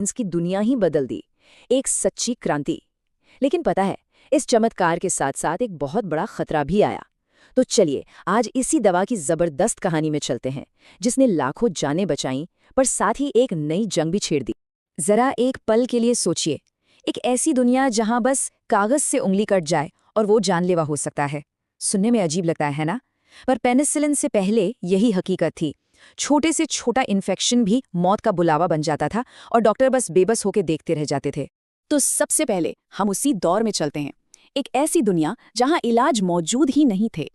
इसकी दुनिया ही बदल दी। एक सच्ची क्रांति। लेकिन पता है, इस चमत्कार के साथ साथ एक बहुत बड़ा खतरा भी आया। तो चलिए आज इसी दवा की जबरदस्त कहानी में चलते हैं, जिसने लाखों जानें बचाईं पर साथ ही एक नई जंग भी छेड़ दी। जरा एक पल के लिए सोचिए, एक ऐसी दुनिया जहां बस कागज से उंगली कट जाए और वो जानलेवा हो सकता है। सुनने में अजीब लगता है ना? पर पेनिसिलिन से पहले यही हकीकत थी। छोटे से छोटा इन्फेक्शन भी मौत का बुलावा बन जाता था और डॉक्टर बस बेबस होकर देखते रह जाते थे। तो सबसे पहले हम उसी दौर में चलते हैं, एक ऐसी दुनिया जहां इलाज मौजूद ही नहीं थे।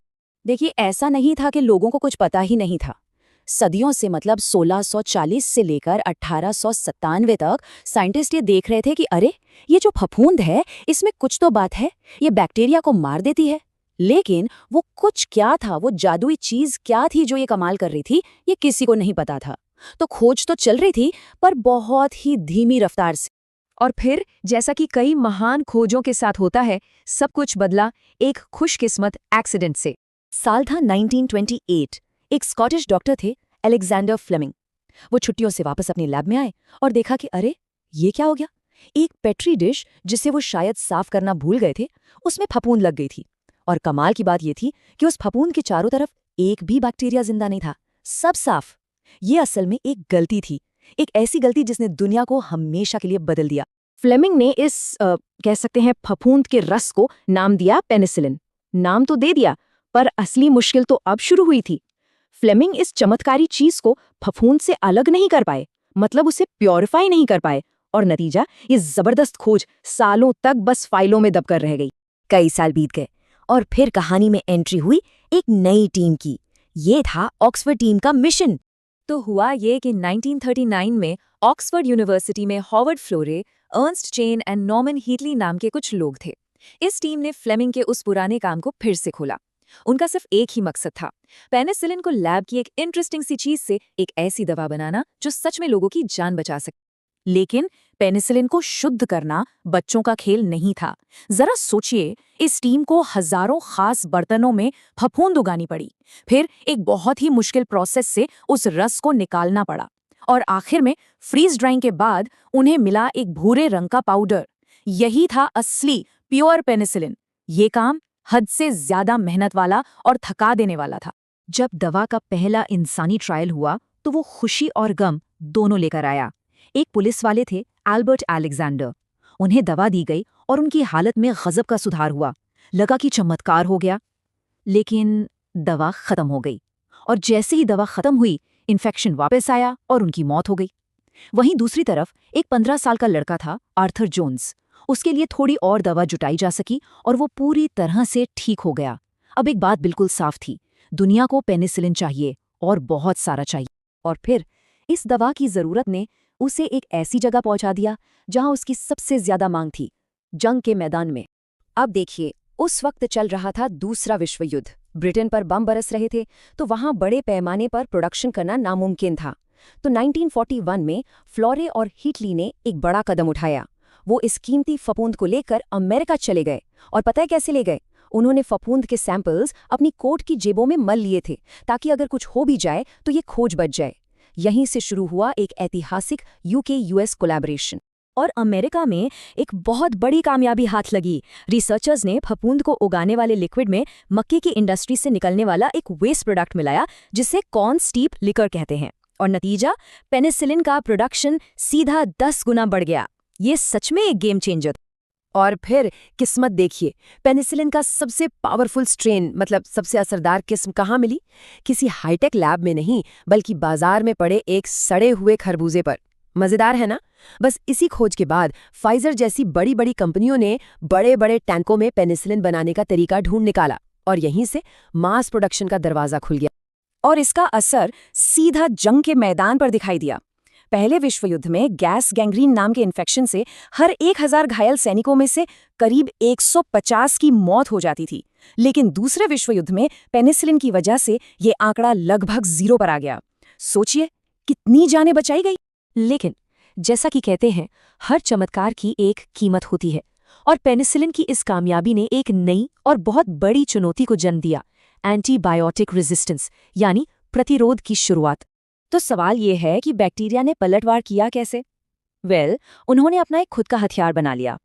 देखिए, ऐसा नहीं था कि लोगों को कुछ पता ही नहीं था। सदियों से, मतलब 1640 से लेकर 1897 तक साइंटिस्ट ये देख रहे थे कि अरे, ये जो फफूंद है इसमें कुछ तो बात है, ये बैक्टीरिया को मार देती है। लेकिन वो कुछ क्या था, वो जादुई चीज क्या थी जो ये कमाल कर रही थी, ये किसी को नहीं पता था। तो खोज तो चल रही थी, पर बहुत ही धीमी रफ्तार से। और फिर, जैसा कि कई महान खोजों के साथ होता है, सब कुछ बदला एक खुशकिस्मत एक्सीडेंट से। साल था 1928। एक स्कॉटिश डॉक्टर थे, अलेक्जेंडर फ्लेमिंग। वो छुट्टियों से वापस अपनी लैब में आए और देखा कि अरे, ये क्या हो गया। एक पेट्री डिश जिसे वो शायद साफ करना भूल गए थे, उसमें फफूंद लग गई थी। और कमाल की बात ये थी कि उस फफूंद के चारों तरफ एक भी बैक्टीरिया जिंदा नहीं था, सब साफ। ये असल में एक गलती थी, एक ऐसी गलती जिसने दुनिया को हमेशा के लिए बदल दिया। फ्लेमिंग ने इस कह सकते हैं फफूंद के रस को नाम दिया पेनिसिलिन। नाम तो दे दिया, पर असली मुश्किल तो अब शुरू हुई थी। फ्लेमिंग इस चमत्कारी चीज को फफूंद से अलग नहीं कर पाए, मतलब उसे प्योरीफाई नहीं कर पाए। और नतीजा, ये जबरदस्त खोज सालों तक बस फाइलों में दबकर रह गई। कई साल बीत गए और फिर कहानी में एंट्री हुई एक नई टीम की। ये था ऑक्सफोर्ड टीम का मिशन। तो हुआ ये कि 1939 में ऑक्सफोर्ड यूनिवर्सिटी में Howard Florey, Ernst Chain and Norman Heatley नाम के कुछ लोग थे। इस टीम ने फ्लेमिंग के उस पुराने काम को फिर से खोला। उनका सिर्फ एक ही मकसद था, पेनिसिलिन को लैब की एक इंटरेस्टिंग सी चीज से एक ऐसी दवा बनाना जो सच में लोगों की जान बचा सके। लेकिन पेनिसिलिन को शुद्ध करना बच्चों का खेल नहीं था। जरा सोचिए, इस टीम को हजारों खास बर्तनों में फफूंद उगानी पड़ी, फिर एक बहुत ही मुश्किल प्रोसेस से उस रस को निकालना पड़ा, और आखिर में फ्रीज ड्राइंग के बाद उन्हें मिला एक भूरे रंग का पाउडर। यही था असली प्योर पेनिसिलिन। ये काम हद से ज्यादा मेहनत वाला और थका देने वाला था। जब दवा का पहला इंसानी ट्रायल हुआ तो वो खुशी और गम दोनों लेकर आया। एक पुलिस वाले थे, एल्बर्ट अलेक्जेंडर। उन्हें दवा दी गई और उनकी हालत में गजब का सुधार हुआ। लगा कि चमत्कार हो गया। लेकिन दवा खत्म हो गई, और जैसे ही दवा खत्म हुई, इन्फेक्शन वापस आया और उनकी मौत हो गई। वहीं दूसरी तरफ एक 15 साल का लड़का था, आर्थर जोन्स। उसके लिए थोड़ी और दवा जुटाई जा सकी और वो पूरी तरह से ठीक हो गया। अब एक बात बिल्कुल साफ थी, दुनिया को पेनिसिलिन चाहिए, और बहुत सारा चाहिए। और फिर इस दवा की जरूरत ने उसे एक ऐसी जगह पहुंचा दिया जहां उसकी सबसे ज्यादा मांग थी, जंग के मैदान में। अब देखिए, उस वक्त चल रहा था दूसरा विश्व युद्ध। ब्रिटेन पर बम बरस रहे थे, तो वहां बड़े पैमाने पर प्रोडक्शन करना नामुमकिन था। तो 1941 में फ्लोरे और हीटली ने एक बड़ा कदम उठाया। वो इस कीमती फफूंद को लेकर अमेरिका चले गए। और पता है कैसे ले गए? उन्होंने फफूंद के सैंपल्स अपनी कोट की जेबों में मल लिए थे, ताकि अगर कुछ हो भी जाए तो ये खोज बच जाए। यहीं से शुरू हुआ एक ऐतिहासिक यूके-यूएस कोलैबोरेशन। और अमेरिका में एक बहुत बड़ी कामयाबी हाथ लगी। रिसर्चर्स ने फफूंद को उगाने वाले लिक्विड में मक्के की इंडस्ट्री से निकलने वाला एक वेस्ट प्रोडक्ट मिलाया, जिसे कॉर्न स्टीप लिकर कहते हैं। और नतीजा, पेनिसिलिन का प्रोडक्शन सीधा 10 गुना बढ़ गया। ये सच में एक गेम चेंजर। और फिर किस्मत देखिए, पेनिसिलिन का सबसे पावरफुल स्ट्रेन, मतलब सबसे असरदार किस्म कहाँ मिली? किसी हाईटेक लैब में नहीं, बल्कि बाजार में पड़े एक सड़े हुए खरबूजे पर। मजेदार है ना? बस इसी खोज के बाद फाइजर जैसी बड़ी बड़ी कंपनियों ने बड़े बड़े टैंकों में पेनिसिलिन बनाने का तरीका ढूंढ निकाला, और यहीं से मास प्रोडक्शन का दरवाजा खुल गया। और इसका असर सीधा जंग के मैदान पर दिखाई दिया। पहले विश्व युद्ध में गैस गैंग्रीन नाम के इन्फेक्शन से हर 1000 घायल सैनिकों में से करीब 150 की मौत हो जाती थी। लेकिन दूसरे विश्व युद्ध में पेनिसिलिन की वजह से ये आंकड़ा लगभग 0 पर आ गया। सोचिए, कितनी जानें बचाई गई। लेकिन जैसा कि कहते हैं, हर चमत्कार की एक कीमत होती है, और पेनिसिलिन की इस कामयाबी ने एक नई और बहुत बड़ी चुनौती को जन्म दिया, एंटीबायोटिक रेजिस्टेंस, यानी प्रतिरोध की शुरुआत। तो सवाल ये है कि बैक्टीरिया ने पलटवार किया कैसे? उन्होंने अपना एक खुद का हथियार बना लिया,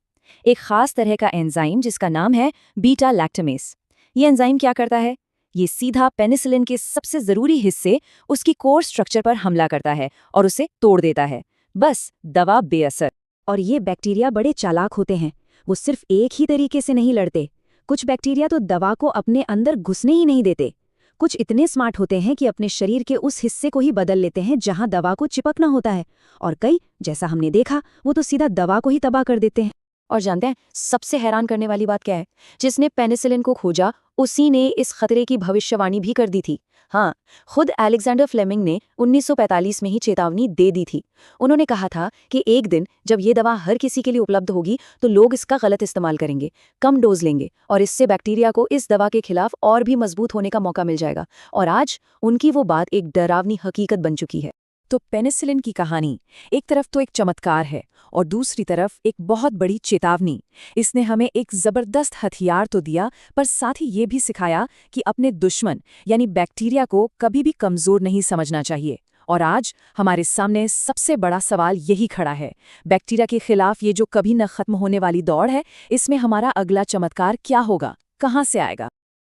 एक खास तरह का एंजाइम जिसका नाम है बीटा लैक्टमेस। ये एंजाइम क्या करता है? ये सीधा पेनिसिलिन के सबसे जरूरी हिस्से, उसकी कोर स्ट्रक्चर पर हमला करता है और उसे तोड़ देता है। बस दवा बेअसर। और ये बैक्टीरिया बड़े चालाक होते हैं, वो सिर्फ एक ही तरीके से नहीं लड़ते। कुछ बैक्टीरिया तो दवा को अपने अंदर घुसने ही नहीं देते। कुछ इतने स्मार्ट होते हैं कि अपने शरीर के उस हिस्से को ही बदल लेते हैं जहां दवा को चिपकना होता है, और कई, जैसा हमने देखा, वो तो सीधा दवा को ही तबाह कर देते हैं। और जानते हैं सबसे हैरान करने वाली बात क्या है? जिसने पेनिसिलिन को खोजा उसी ने इस खतरे की भविष्यवाणी भी कर दी थी। हाँ, खुद अलेक्जेंडर फ्लेमिंग ने 1945 में ही चेतावनी दे दी थी। उन्होंने कहा था कि एक दिन जब ये दवा हर किसी के लिए उपलब्ध होगी तो लोग इसका गलत इस्तेमाल करेंगे, कम डोज लेंगे, और इससे बैक्टीरिया को इस दवा के खिलाफ और भी मजबूत होने का मौका मिल जाएगा। और आज उनकी वो बात एक डरावनी हकीकत बन चुकी है। तो पेनिसिलिन की कहानी एक तरफ तो एक चमत्कार है और दूसरी तरफ एक बहुत बड़ी चेतावनी। इसने हमें एक जबरदस्त हथियार तो दिया, पर साथ ही ये भी सिखाया कि अपने दुश्मन यानी बैक्टीरिया को कभी भी कमजोर नहीं समझना चाहिए। और आज हमारे सामने सबसे बड़ा सवाल यही खड़ा है, बैक्टीरिया के खिलाफ ये जो कभी न खत्म होने वाली दौड़ है, इसमें हमारा अगला चमत्कार क्या होगा, कहाँ से आएगा?